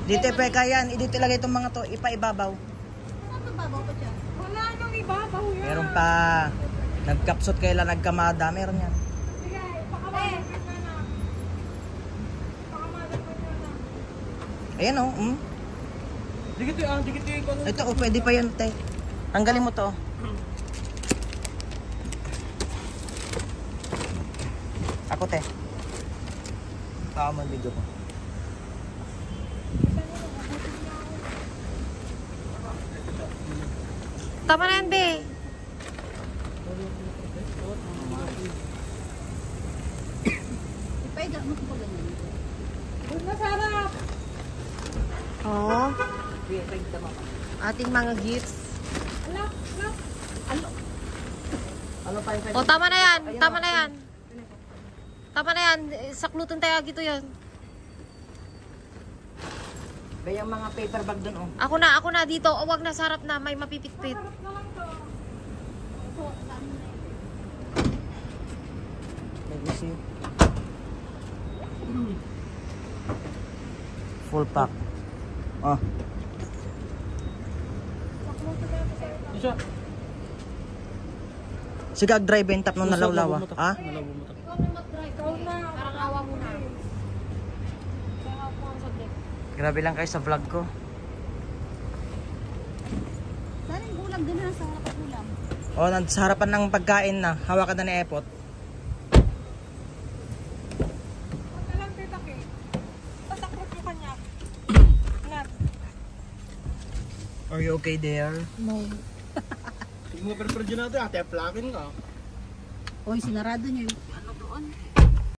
Dito peka yan. Dito ilagay itong mga to. Ipaibabaw. Saan ibabaw pa dyan? Wala nang ibabaw yan. Meron pa. Nagkapsot kailan nagkamada. Meron yan. Sige, pakamadagdag na na. Pakamadagdag na na. Ayan o. Dikit yung Ito o, pwede pa yun, te. Tanggalin mo to. Ako, te. Tama ang video ko. Tama na yan, be. Ipaiga mo ko ganyan. Doon na sarap. Oh. Ating mga gifts. Alak. Ano pa yung Oh, tama na yan. Tama na yan. Tama na yan. Saklutan tayo agito yan. Kaya yung mga paper bag dun, oh. Ako na dito. Oh, wag na, sarap na. May mapipitpit. Sarap na lang to. Let me see. Full pack. Oh. Isa. Sigag dry bentap nung nalawlaw, ah. Ikaw na. Parang awa mo na. Kaya ako ang subject. Grabe lang kayo sa vlog ko. Saan yung ulam? Doon na sa harapan ulam. Oh, sa harapan ng pagkain na. Hawakan na ni Epot. Huwag na lang tita Kay. Pasakrot yung kanya. Nat. Are you okay there? No. Sige mo pero dyan natin, ate, plakin ka. Oy, sinarado niyo yung ano doon.